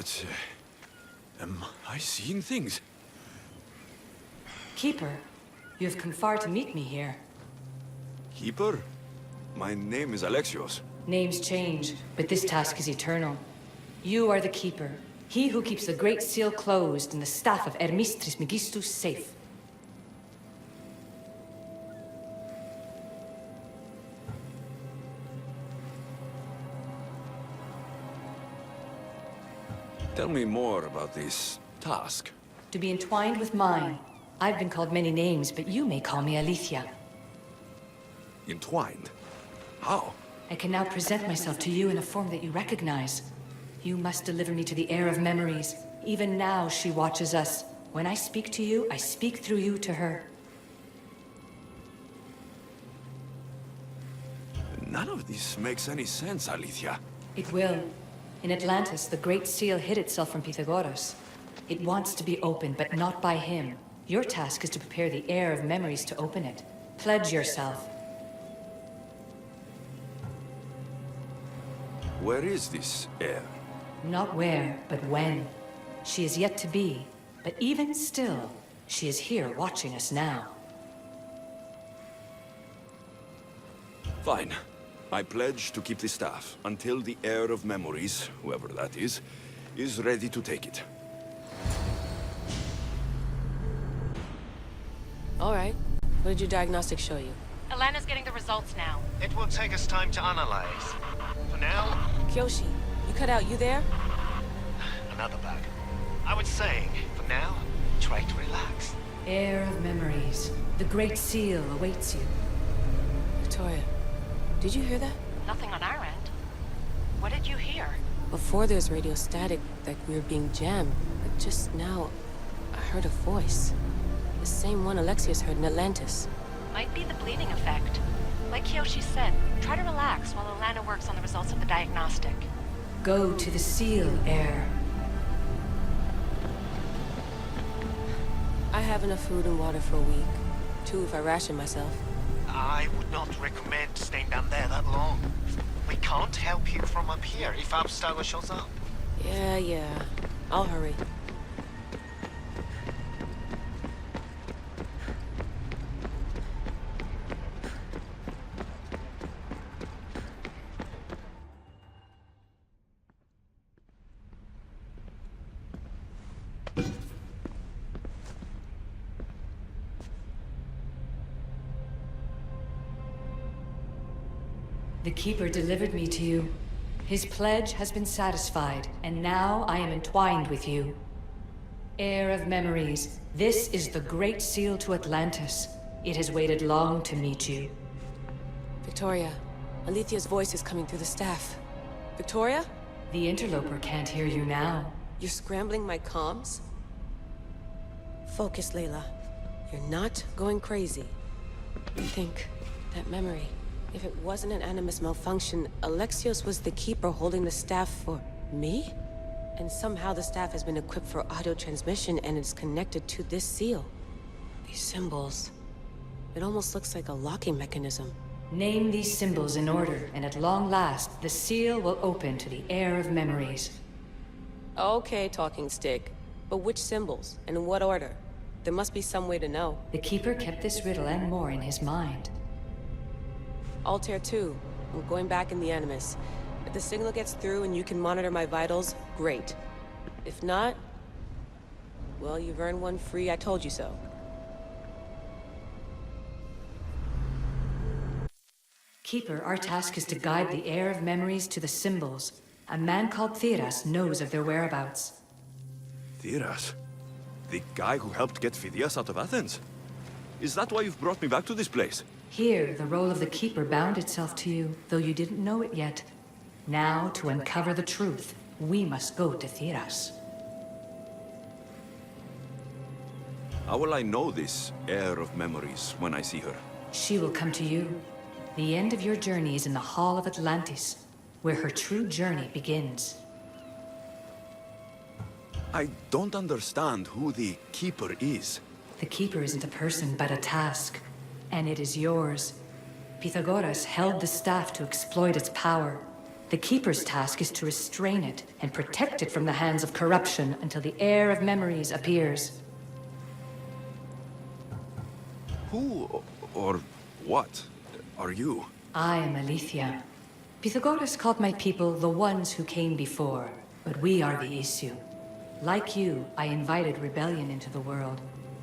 But, am I seeing things? Keeper, you have come far to meet me here. Keeper? My name is Alexios. Names change, but this task is eternal. You are the Keeper, he who keeps the Great Seal closed and the staff of Hermes Trismegistus safe. Tell me more about this task. To be entwined with mine. I've been called many names, but you may call me Aletheia. Entwined? How? I can now present myself to you in a form that you recognize. You must deliver me to the Heir of Memories. Even now, she watches us. When I speak to you, I speak through you to her. None of this makes any sense, Aletheia. It will. In Atlantis, the Great Seal hid itself from Pythagoras. It wants to be opened, but not by him. Your task is to prepare the Heir of Memories to open it. Pledge yourself. Where is this heir? Not where, but when. She is yet to be, but even still, she is here watching us now. Fine. I pledge to keep the staff until the Heir of Memories, whoever that is ready to take it. All right. What did your diagnostics show you? Elena's getting the results now. It will take us time to analyze. For now, Kyoshi, you cut out. You there? another bug. I was saying, for now, try to relax. Heir of Memories. The Great Seal awaits you. Victoria, did you hear that? Nothing on our end. What did you hear? Before there was radio static, like we were being jammed. But just now, I heard a voice. The same one Alexios heard in Atlantis. Might be the bleeding effect. Like Kyoshi said, try to relax while Alana works on the results of the diagnostic. Go to the Seal, Heir. I have enough food and water for a week. 2 if I ration myself. I would not recommend staying down there that long. We can't help you from up here if Abstergo shows up. Yeah. I'll hurry. The Keeper delivered me to you. His pledge has been satisfied, and now I am entwined with you. Heir of Memories, this is the Great Seal to Atlantis. It has waited long to meet you. Victoria, Aletheia's voice is coming through the staff. Victoria? The interloper can't hear you now. You're scrambling my comms? Focus, Layla. You're not going crazy. Think, that memory. If it wasn't an Animus malfunction, Alexios was the Keeper holding the staff for me? And somehow the staff has been equipped for audio transmission and it's connected to this seal. These symbols. It almost looks like a locking mechanism. Name these symbols in order, and at long last, the seal will open to the Heir of Memories. Okay, talking stick. But which symbols? And in what order? There must be some way to know. The Keeper kept this riddle and more in his mind. Altair 2. I'm going back in the Animus. If the signal gets through and you can monitor my vitals, great. If not, well, you've earned one free I told you so. Keeper, our task is to guide the Heir of Memories to the symbols. A man called Theras knows of their whereabouts. Theras? The guy who helped get Phidias out of Athens? Is that why you've brought me back to this place? Here, the role of the Keeper bound itself to you, though you didn't know it yet. Now, to uncover the truth, we must go to Theras. How will I know this Heir of Memories when I see her? She will come to you. The end of your journey is in the Hall of Atlantis, where her true journey begins. I don't understand who the Keeper is. The Keeper isn't a person, but a task. And it is yours. Pythagoras held the staff to exploit its power. The Keeper's task is to restrain it and protect it from the hands of corruption until the Heir of Memories appears. Who or what are you? I am Aletheia. Pythagoras called my people the ones who came before, but we are the issue. Like you, I invited rebellion into the world,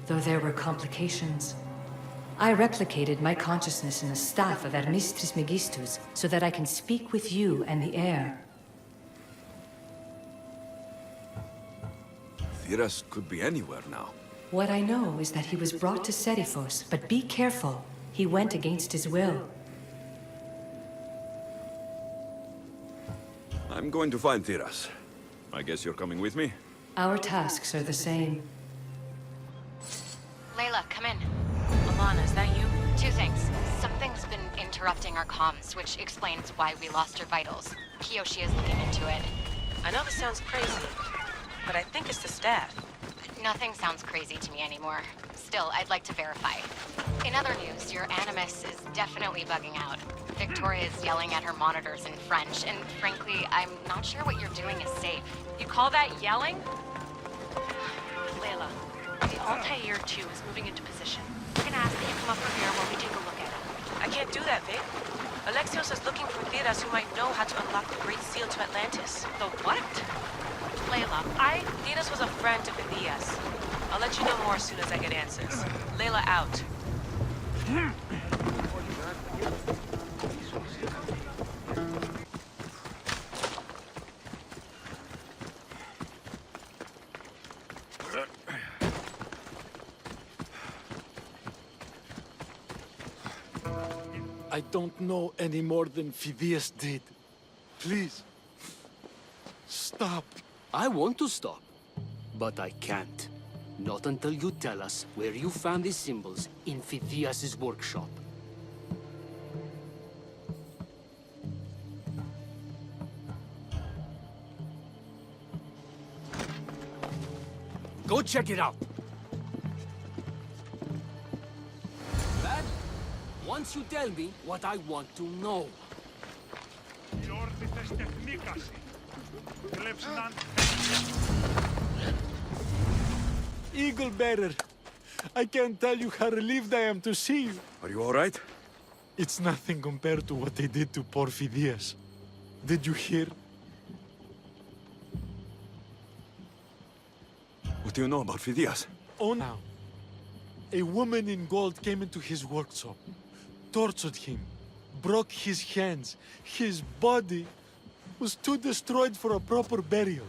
though there were complications. I replicated my consciousness in the staff of Hermes Trismegistus so that I can speak with you and the heir. Theras could be anywhere now. What I know is that he was brought to Seriphos, but be careful. He went against his will. I'm going to find Theras. I guess you're coming with me? Our tasks are the same. Layla, come in. Alana, is that you? Two things. Something's been interrupting our comms, which explains why we lost our vitals. Kiyoshi is looking into it. I know this sounds crazy, but I think it's the staff. Nothing sounds crazy to me anymore. Still, I'd like to verify. In other news, your Animus is definitely bugging out. Victoria is yelling at her monitors in French, and frankly, I'm not sure what you're doing is safe. You call that yelling? Layla, the Altair 2 is moving into position. We're gonna ask that you come up from here while we take a look at it. I can't do that, Vic. Alexios is looking for Theras who might know how to unlock the Great Seal to Atlantis. The what? Layla, Theras was a friend of Elias. I'll let you know more as soon as I get answers. Layla out. I don't know any more than Phidias did. Please, stop. I want to stop, but I can't. Not until you tell us where you found these symbols in Phidias' workshop. Go check it out. Bad? Once you tell me what I want to know. Eagle Bearer, I can't tell you how relieved I am to see you. Are you all right? It's nothing compared to what they did to poor Phidias. Did you hear? What do you know about Phidias? Oh, now. A woman in gold came into his workshop, tortured him, broke his hands. His body was too destroyed for a proper burial.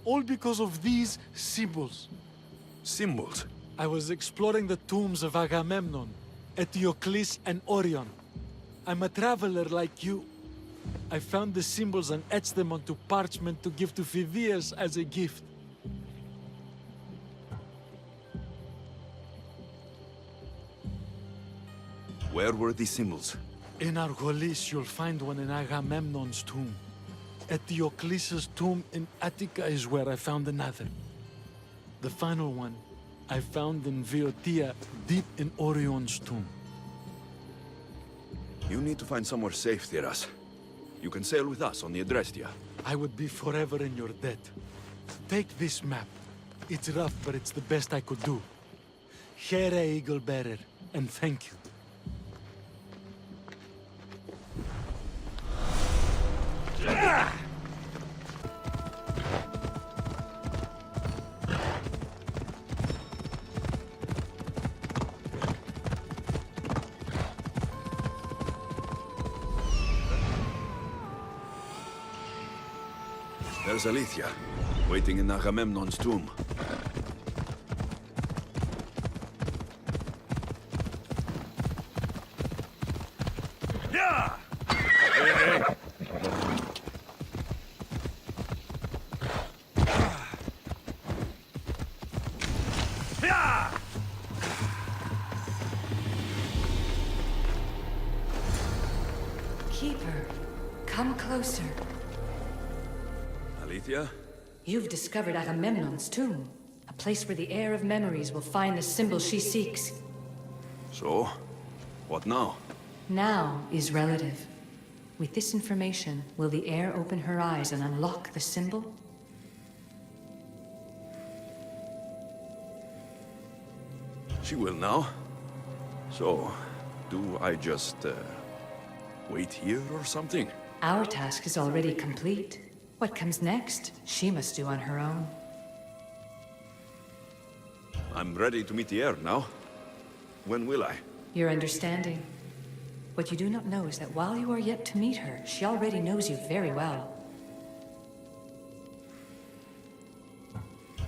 All because of these symbols. Symbols? I was exploring the tombs of Agamemnon, Eteokle, and Orion. I'm a traveler like you. I found the symbols and etched them onto parchment to give to Phidias as a gift. Where were these symbols? In Argolis, you'll find one in Agamemnon's tomb. Eteokles' tomb in Attica is where I found another. The final one, I found in Viotia, deep in Orion's tomb. You need to find somewhere safe, Theras. You can sail with us on the Adrestia. I would be forever in your debt. Take this map. It's rough, but it's the best I could do. Here, Eagle Bearer, and thank you. There's Aletheia, waiting in Agamemnon's tomb. Keeper, come closer. Aletheia? You've discovered Agamemnon's tomb, a place where the Heir of Memories will find the symbol she seeks. So, what now? Now is relative. With this information, will the heir open her eyes and unlock the symbol? She will now. So, do I just, wait here or something? Our task is already complete. What comes next, she must do on her own. I'm ready to meet the heir now. When will I? Your understanding. What you do not know is that while you are yet to meet her, she already knows you very well.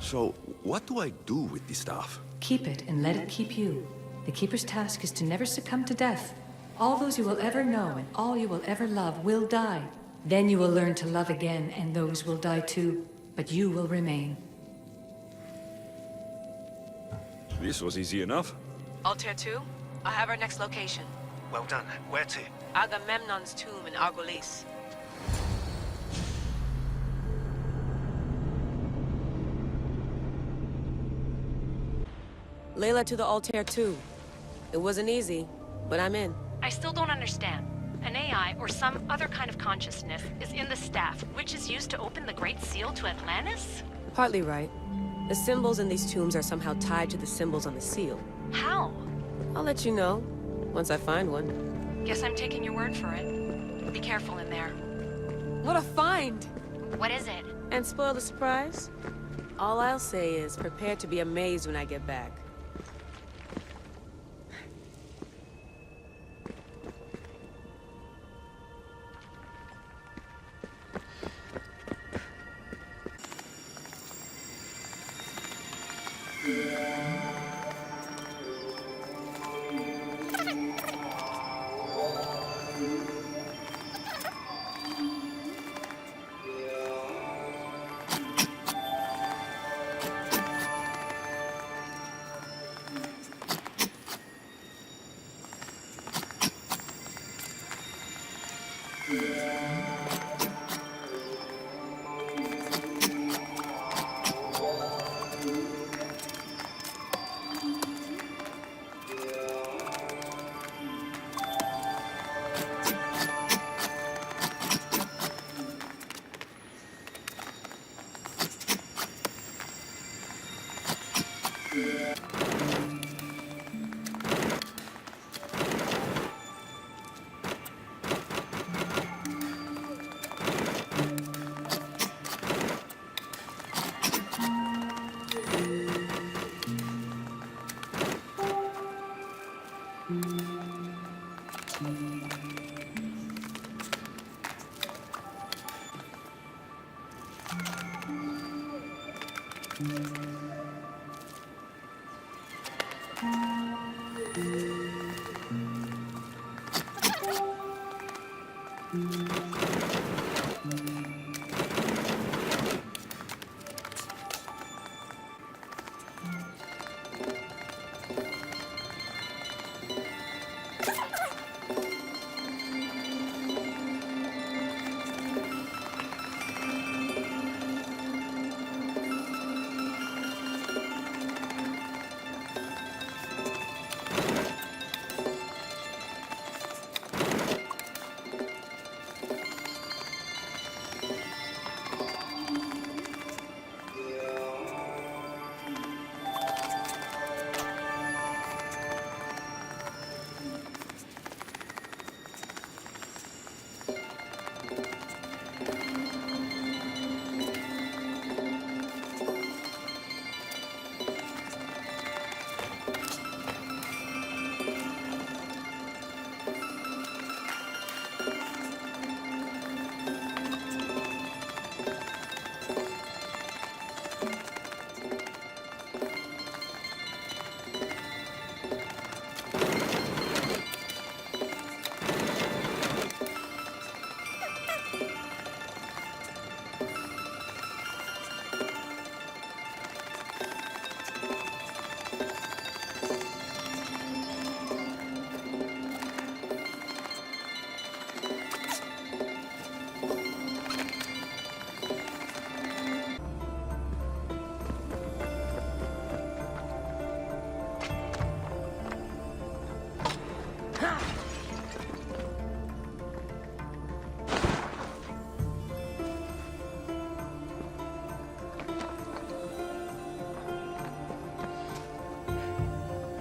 So, what do I do with the staff? Keep it and let it keep you. The Keeper's task is to never succumb to death. All those you will ever know and all you will ever love will die. Then you will learn to love again, and those will die too. But you will remain. This was easy enough. Altair 2, I have our next location. Well done. Where to? Agamemnon's tomb in Argolis. Layla to the Altair 2. It wasn't easy, but I'm in. I still don't understand. An AI, or some other kind of consciousness, is in the staff, which is used to open the Great Seal to Atlantis? Partly right. The symbols in these tombs are somehow tied to the symbols on the seal. How? I'll let you know, once I find one. Guess I'm taking your word for it. Be careful in there. What a find! What is it? And spoil the surprise? All I'll say is, prepare to be amazed when I get back.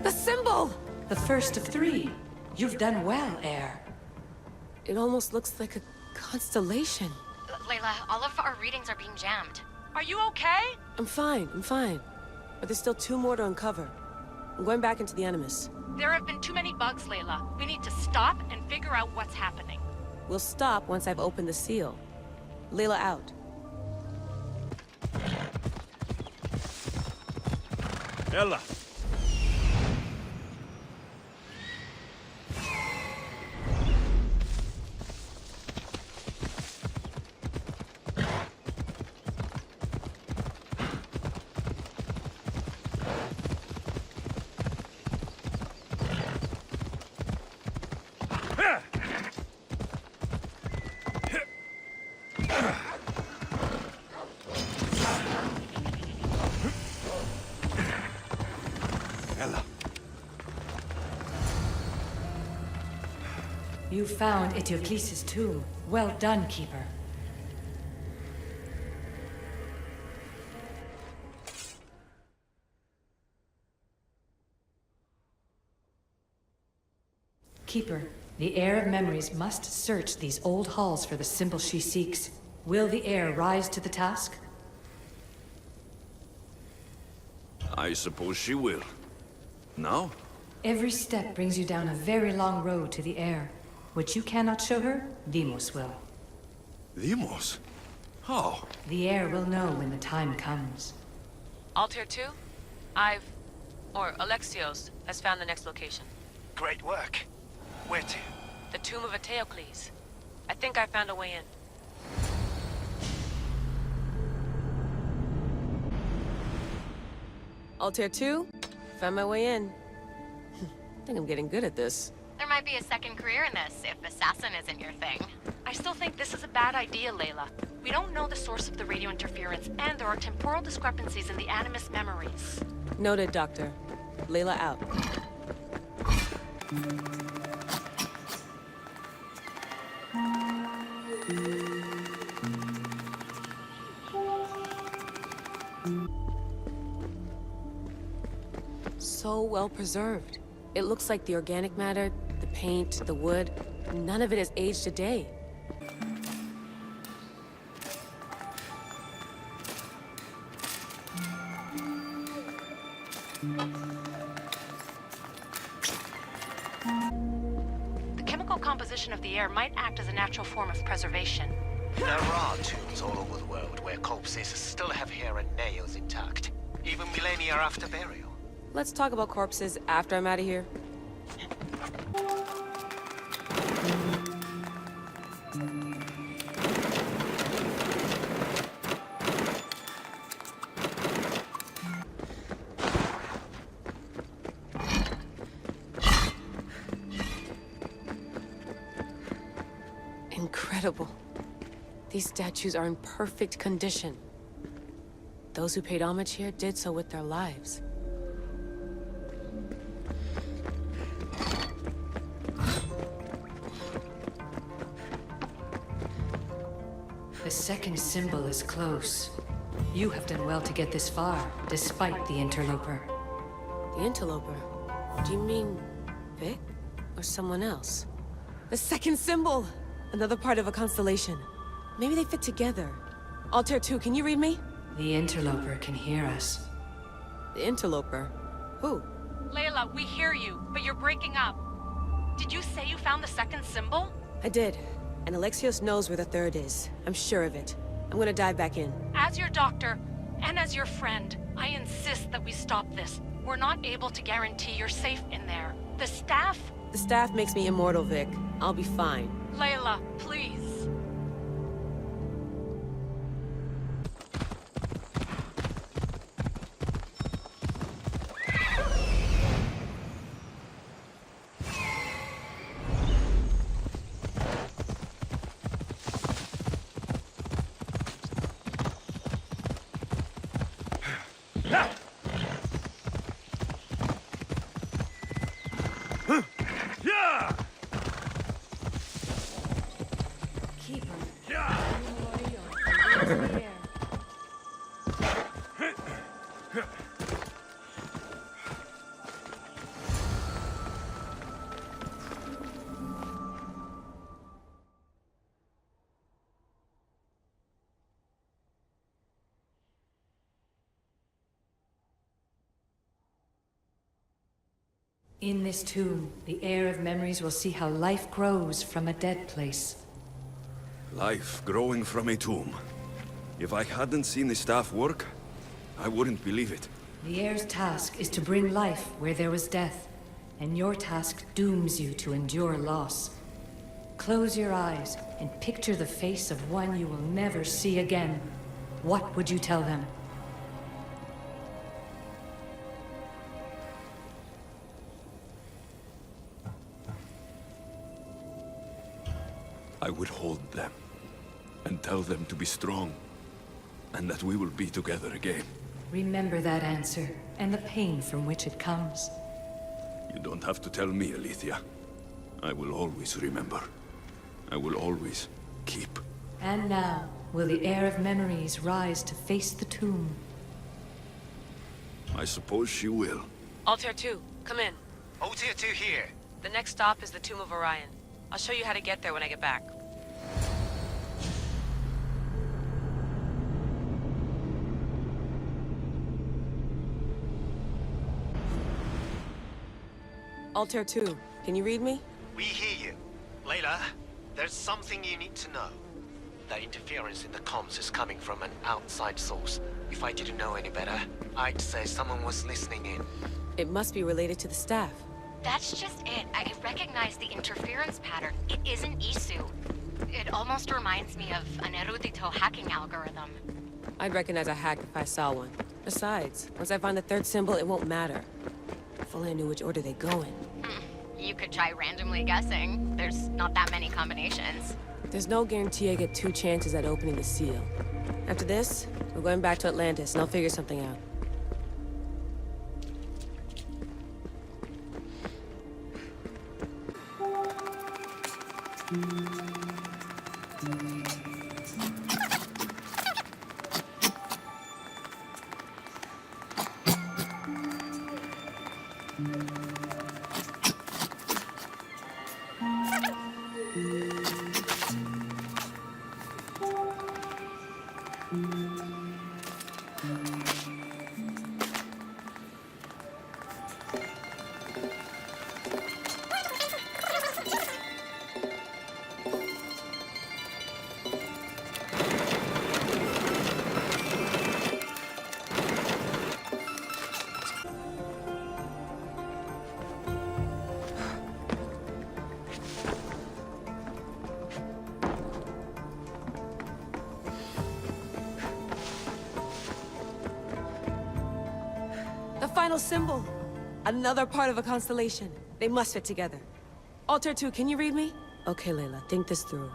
The symbol! The first of three. You've done well, Heir. It almost looks like a constellation. Layla, all of our readings are being jammed. Are you okay? I'm fine. But there's still 2 more to uncover. I'm going back into the Animus. There have been too many bugs, Layla. We need to stop and figure out what's happening. We'll stop once I've opened the seal. Layla out. Ella. Ella. You found Eteokle's tomb. Well done, Keeper. Keeper, the Heir of Memories must search these old halls for the symbol she seeks. Will the heir rise to the task? I suppose she will. Now? Every step brings you down a very long road to the heir. What you cannot show her, Deimos will. Deimos? How? The heir will know when the time comes. Altair 2? Alexios has found the next location. Great work. Where to? The tomb of Eteokle. I think I found a way in. Altair 2? Found my way in. I think I'm getting good at this. There might be a second career in this, if assassin isn't your thing. I still think this is a bad idea, Layla. We don't know the source of the radio interference, and there are temporal discrepancies in the Animus memories. Noted, Doctor. Layla out. So well preserved. It looks like the organic matter, the paint, the wood, none of it has aged a day. The chemical composition of the air might act as a natural form of preservation. There are tombs all over the world where corpses still have hair and nails intact, even millennia after burial. Let's talk about corpses after I'm out of here. Incredible. These statues are in perfect condition. Those who paid homage here did so with their lives. The second symbol is close. You have done well to get this far, despite the interloper. The interloper? Do you mean Vic? Or someone else? The second symbol! Another part of a constellation. Maybe they fit together. Altair 2, can you read me? The interloper can hear us. The interloper? Who? Layla, we hear you, but you're breaking up. Did you say you found the second symbol? I did. And Alexios knows where the third is. I'm sure of it. I'm gonna dive back in. As your doctor, and as your friend, I insist that we stop this. We're not able to guarantee you're safe in there. The staff? The staff makes me immortal, Vic. I'll be fine. Layla, please. In this tomb, the Heir of Memories will see how life grows from a dead place. Life growing from a tomb. If I hadn't seen the staff work, I wouldn't believe it. The Heir's task is to bring life where there was death, and your task dooms you to endure loss. Close your eyes and picture the face of one you will never see again. What would you tell them? I would hold them and tell them to be strong, and that we will be together again. Remember that answer, and the pain from which it comes. You don't have to tell me, Alethea. I will always remember. I will always keep. And now, will the Heir of Memories rise to face the tomb? I suppose she will. Altair 2, come in. Altair 2 here. The next stop is the Tomb of Orion. I'll show you how to get there when I get back. Altair 2, can you read me? We hear you. Layla, there's something you need to know. The interference in the comms is coming from an outside source. If I didn't know any better, I'd say someone was listening in. It must be related to the staff. That's just it. I recognize the interference pattern. It isn't Isu. It almost reminds me of an erudito hacking algorithm. I'd recognize a hack if I saw one. Besides, once I find the third symbol, it won't matter. If only I knew which order they go in. You could try randomly guessing. There's not that many combinations. There's no guarantee I get 2 chances at opening the seal. After this, we're going back to Atlantis, and I'll figure something out. Final symbol! Another part of a constellation. They must fit together. Altair 2, can you read me? Okay, Layla, think this through.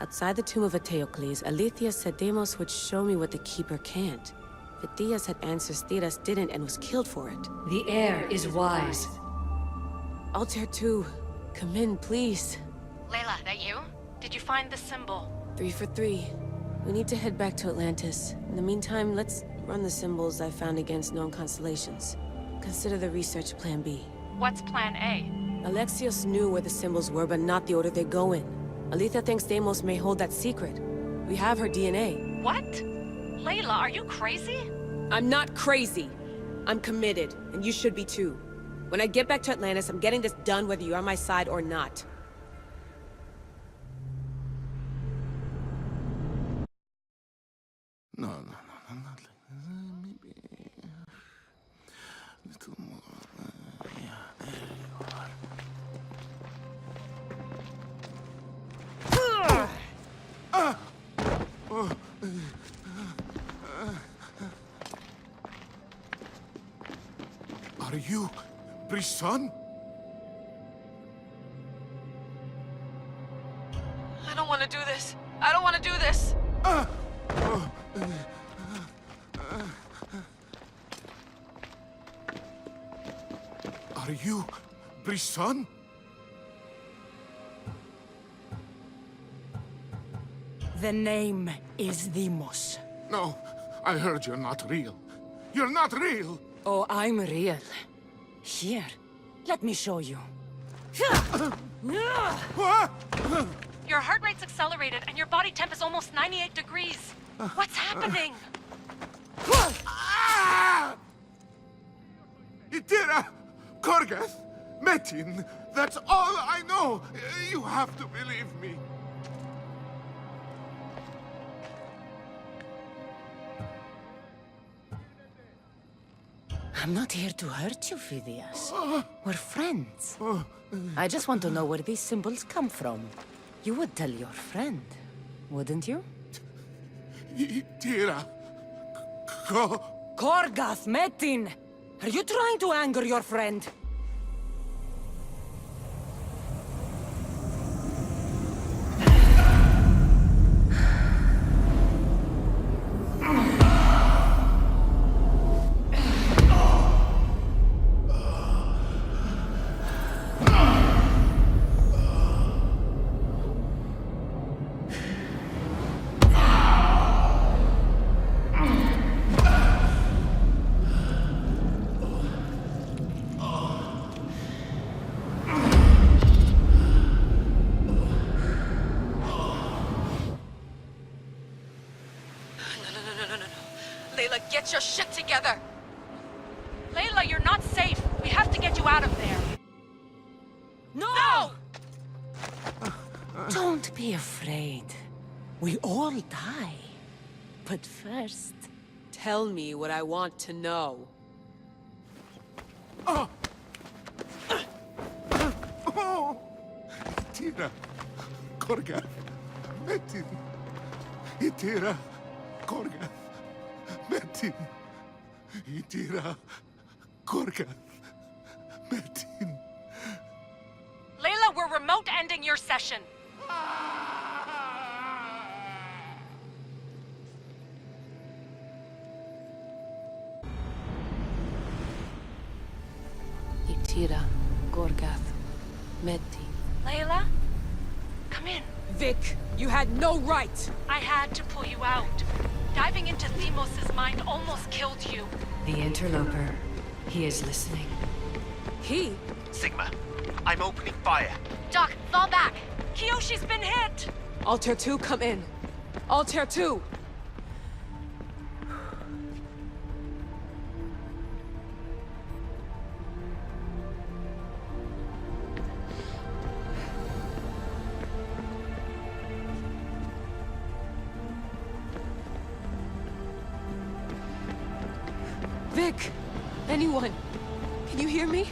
Outside the tomb of Eteokle, Aletheia said Deimos would show me what the Keeper can't. Phidias had answers Theras didn't and was killed for it. The Heir is wise. Altair 2, come in, please. Layla, that you? Did you find the symbol? 3 for 3. We need to head back to Atlantis. In the meantime, let's run the symbols I found against known constellations. Consider the research Plan B. What's Plan A? Alexios knew where the symbols were, but not the order they go in. Aletheia thinks Deimos may hold that secret. We have her DNA. What? Layla, are you crazy? I'm not crazy. I'm committed, and you should be too. When I get back to Atlantis, I'm getting this done whether you're on my side or not. No, not like this. Maybe a little more. Yeah, there you are. Are you Brisson? I don't want to do this. I don't want to do this. Are you Brisson? The name is Deimos. No, I heard you're not real. You're not real! Oh, I'm real. Here, let me show you. What? Your heart rate's accelerated and your body temp is almost 98 degrees. What's happening? Itira! Korgath! Metin, that's all I know. You have to believe me. I'm not here to hurt you, Phidias. We're friends. I just want to know where these symbols come from. You would tell your friend, wouldn't you? Tira, go. Korgath, Metin! Are you trying to anger your friend? Get your shit together! Layla, you're not safe. We have to get you out of there. No! Don't be afraid. We all die. But first... Tell me what I want to know. Oh! Tira, Korgath, Metin. Tira, Korgath. Metin, Tira, Korgath, Metin. Layla, we're remote ending your session. Tira, Korgath, Metin. Layla? Come in. Vic, you had no right! I had to pull you out. Diving into Themos' mind almost killed you. The interloper. He is listening. He? Sigma, I'm opening fire. Doc, fall back. Kiyoshi's been hit! Altair 2, come in. Altair 2! Vic! Anyone? Can you hear me?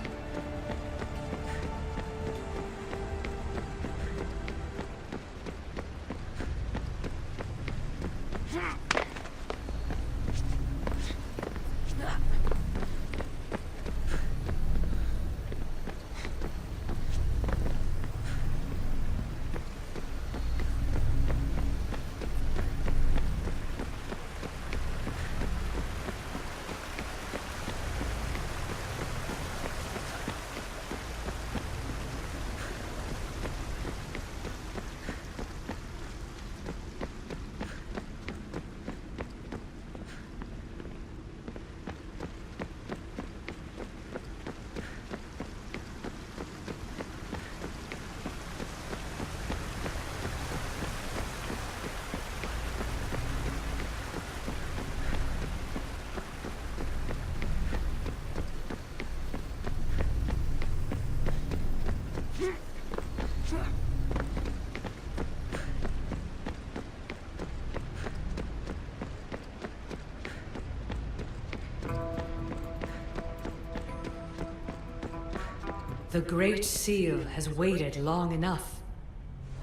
The Great Seal has waited long enough.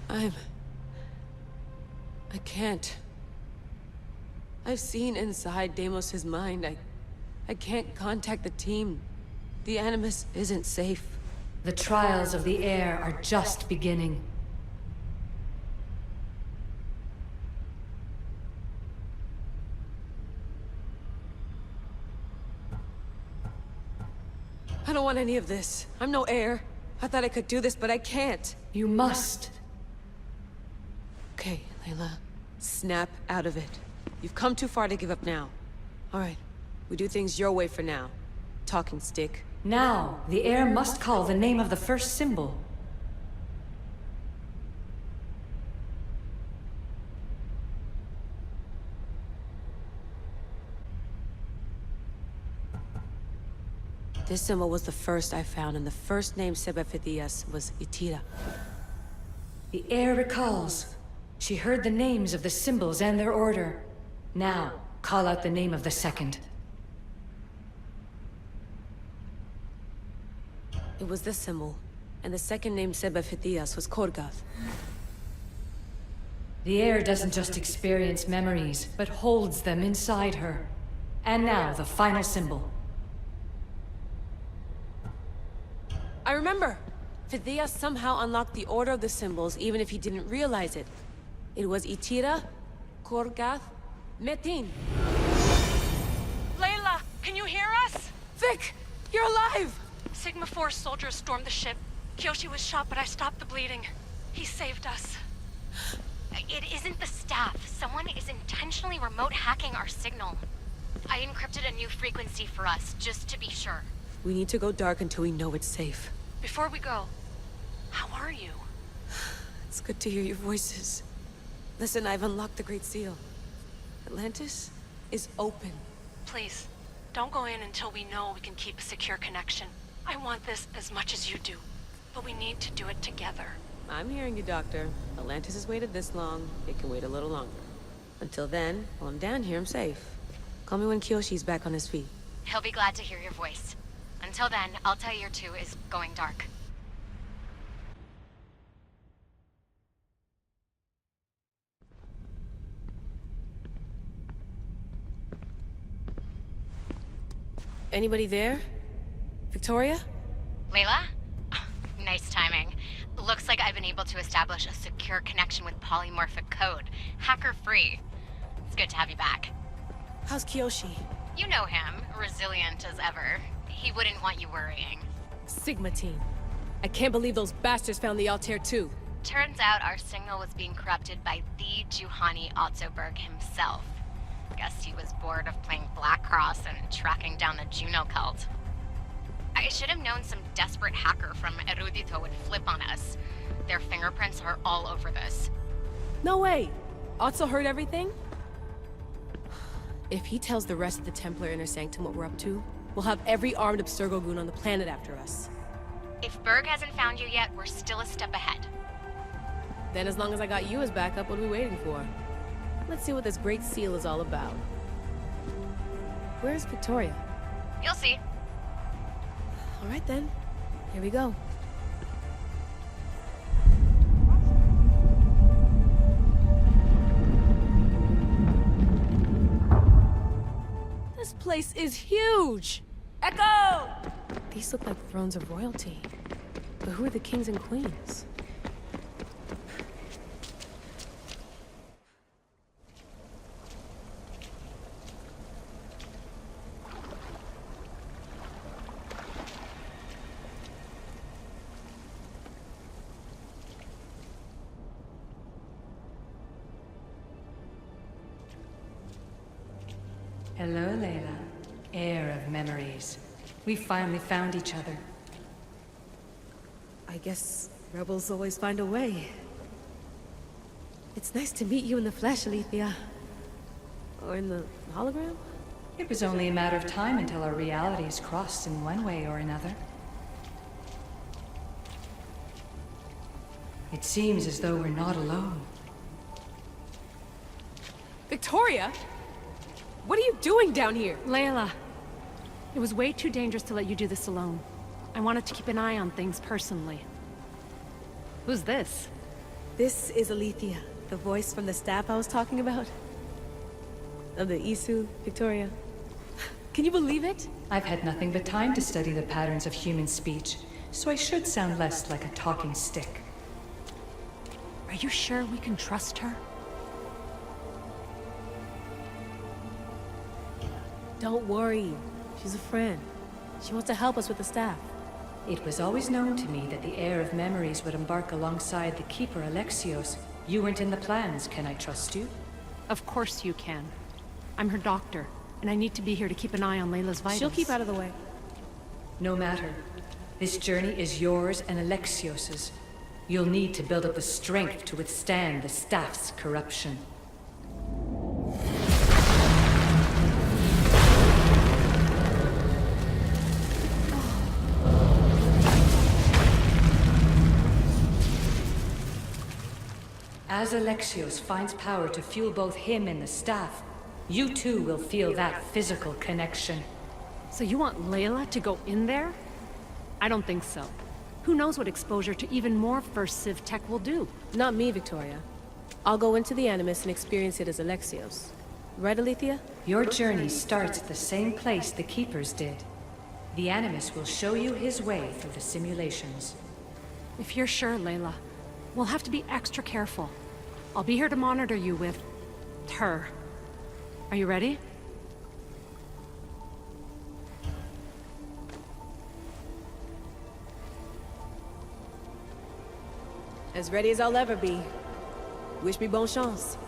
I can't. I've seen inside Deimos' mind. I can't contact the team. The Animus isn't safe. The trials of the air are just beginning. I don't want any of this. I'm no heir. I thought I could do this, but I can't. You must. Okay, Layla. Snap out of it. You've come too far to give up now. All right. We do things your way for now. Talking stick. Now, the heir must call the name of the first symbol. This symbol was the first I found, and the first name said by Phidias was Itira. The heir recalls. She heard the names of the symbols and their order. Now, call out the name of the second. It was this symbol, and the second name said by Phidias was Korgath. The heir doesn't just experience memories, but holds them inside her. And now, the final symbol. I remember! Phidias somehow unlocked the order of the symbols, even if he didn't realize it. It was Itira, Korgath, Metin. Layla, can you hear us? Vic! You're alive! Sigma 4 soldiers stormed the ship. Kyoshi was shot, but I stopped the bleeding. He saved us. It isn't the staff. Someone is intentionally remote hacking our signal. I encrypted a new frequency for us, just to be sure. We need to go dark until we know it's safe. Before we go, how are you? It's good to hear your voices. Listen, I've unlocked the Great Seal. Atlantis is open. Please, don't go in until we know we can keep a secure connection. I want this as much as you do, but we need to do it together. I'm hearing you, Doctor. Atlantis has waited this long. It can wait a little longer. Until then, while I'm down here, I'm safe. Call me when Kyoshi's back on his feet. He'll be glad to hear your voice. Until then, Altair 2 is going dark. Anybody there? Victoria? Layla? Nice timing. Looks like I've been able to establish a secure connection with polymorphic code. Hacker-free. It's good to have you back. How's Kyoshi? You know him, resilient as ever. He wouldn't want you worrying. Sigma team. I can't believe those bastards found the Altair 2. Turns out our signal was being corrupted by the Juhani Otzoberg himself. Guess he was bored of playing Black Cross and tracking down the Juno cult. I should have known some desperate hacker from Erudito would flip on us. Their fingerprints are all over this. No way! Otso heard everything? If he tells the rest of the Templar Inner Sanctum what we're up to, we'll have every armed Abstergo goon on the planet after us. If Berg hasn't found you yet, we're still a step ahead. Then as long as I got you as backup, what are we waiting for? Let's see what this Great Seal is all about. Where's Victoria? You'll see. All right then, here we go. This place is huge! Echo! These look like thrones of royalty. But who are the kings and queens? Hello, Layla. Heir of Memories. We finally found each other. I guess rebels always find a way. It's nice to meet you in the flesh, Alethea. Or in the hologram? It was only a matter of time until our realities crossed in one way or another. It seems as though we're not alone. Victoria? What are you doing down here? Layla, it was way too dangerous to let you do this alone. I wanted to keep an eye on things personally. Who's this? This is Alethea, the voice from the staff I was talking about. Of the Isu, Victoria. Can you believe it? I've had nothing but time to study the patterns of human speech, so I should sound less like a talking stick. Are you sure we can trust her? Don't worry. She's a friend. She wants to help us with the staff. It was always known to me that the Heir of Memories would embark alongside the Keeper Alexios. You weren't in the plans. Can I trust you? Of course you can. I'm her doctor, and I need to be here to keep an eye on Layla's vitals. She'll keep out of the way. No matter. This journey is yours and Alexios's. You'll need to build up the strength to withstand the staff's corruption. As Alexios finds power to fuel both him and the staff, you too will feel that physical connection. So you want Layla to go in there? I don't think so. Who knows what exposure to even more First Civ tech will do? Not me, Victoria. I'll go into the Animus and experience it as Alexios. Right, Alethea? Your journey starts at the same place the Keepers did. The Animus will show you his way through the simulations. If you're sure, Layla, we'll have to be extra careful. I'll be here to monitor you with... her. Are you ready? As ready as I'll ever be. Wish me bonne chance.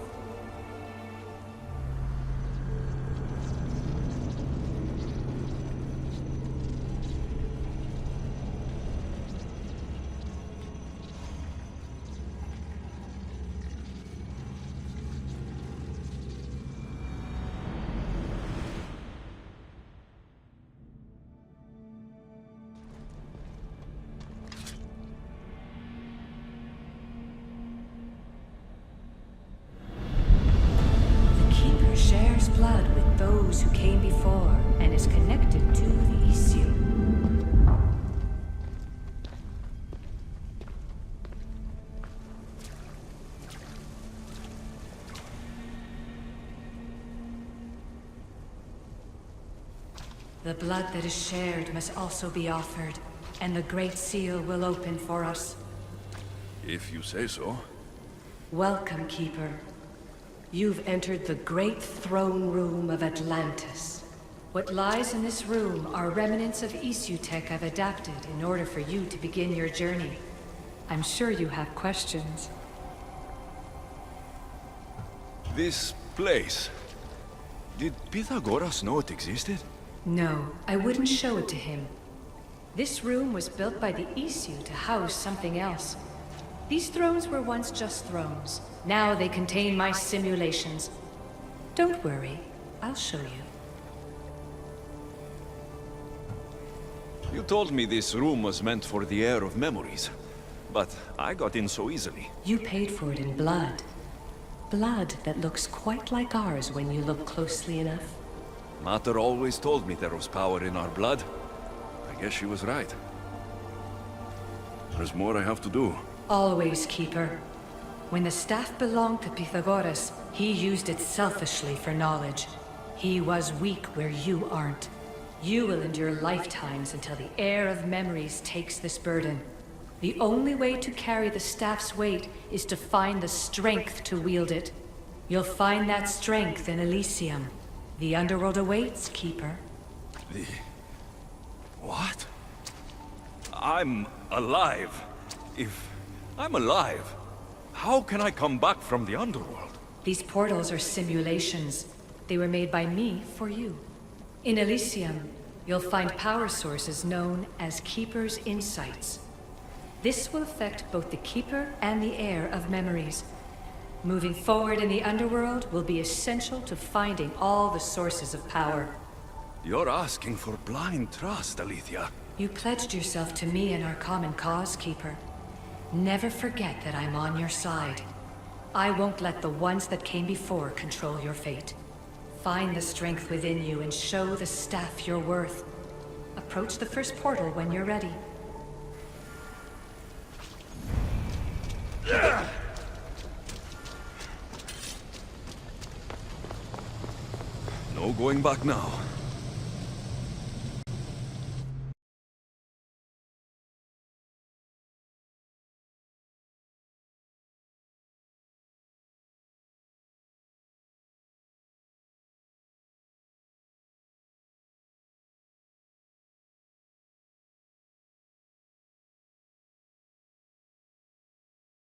Blood with those who came before and is connected to the Elysium. The blood that is shared must also be offered, and the Great Seal will open for us. If you say so. Welcome, Keeper. You've entered the great throne room of Atlantis. What lies in this room are remnants of Eteokle I've adapted in order for you to begin your journey. I'm sure you have questions. This place... Did Pythagoras know it existed? No, I wouldn't show it to him. This room was built by the Elysium to house something else. These thrones were once just thrones. Now they contain my simulations. Don't worry, I'll show you. You told me this room was meant for the Heir of Memories, but I got in so easily. You paid for it in blood. Blood that looks quite like ours when you look closely enough. Mater always told me there was power in our blood. I guess she was right. There's more I have to do. Always, Keeper. When the staff belonged to Pythagoras, he used it selfishly for knowledge. He was weak where you aren't. You will endure lifetimes until the Heir of Memories takes this burden. The only way to carry the staff's weight is to find the strength to wield it. You'll find that strength in Elysium. The underworld awaits, Keeper. What? I'm alive. If I'm alive, how can I come back from the underworld? These portals are simulations. They were made by me for you. In Elysium, you'll find power sources known as Keeper's Insights. This will affect both the Keeper and the Heir of Memories. Moving forward in the underworld will be essential to finding all the sources of power. You're asking for blind trust, Alethea. You pledged yourself to me and our common cause, Keeper. Never forget that I'm on your side. I won't let the ones that came before control your fate. Find the strength within you and show the staff your worth. Approach the first portal when you're ready. No going back now.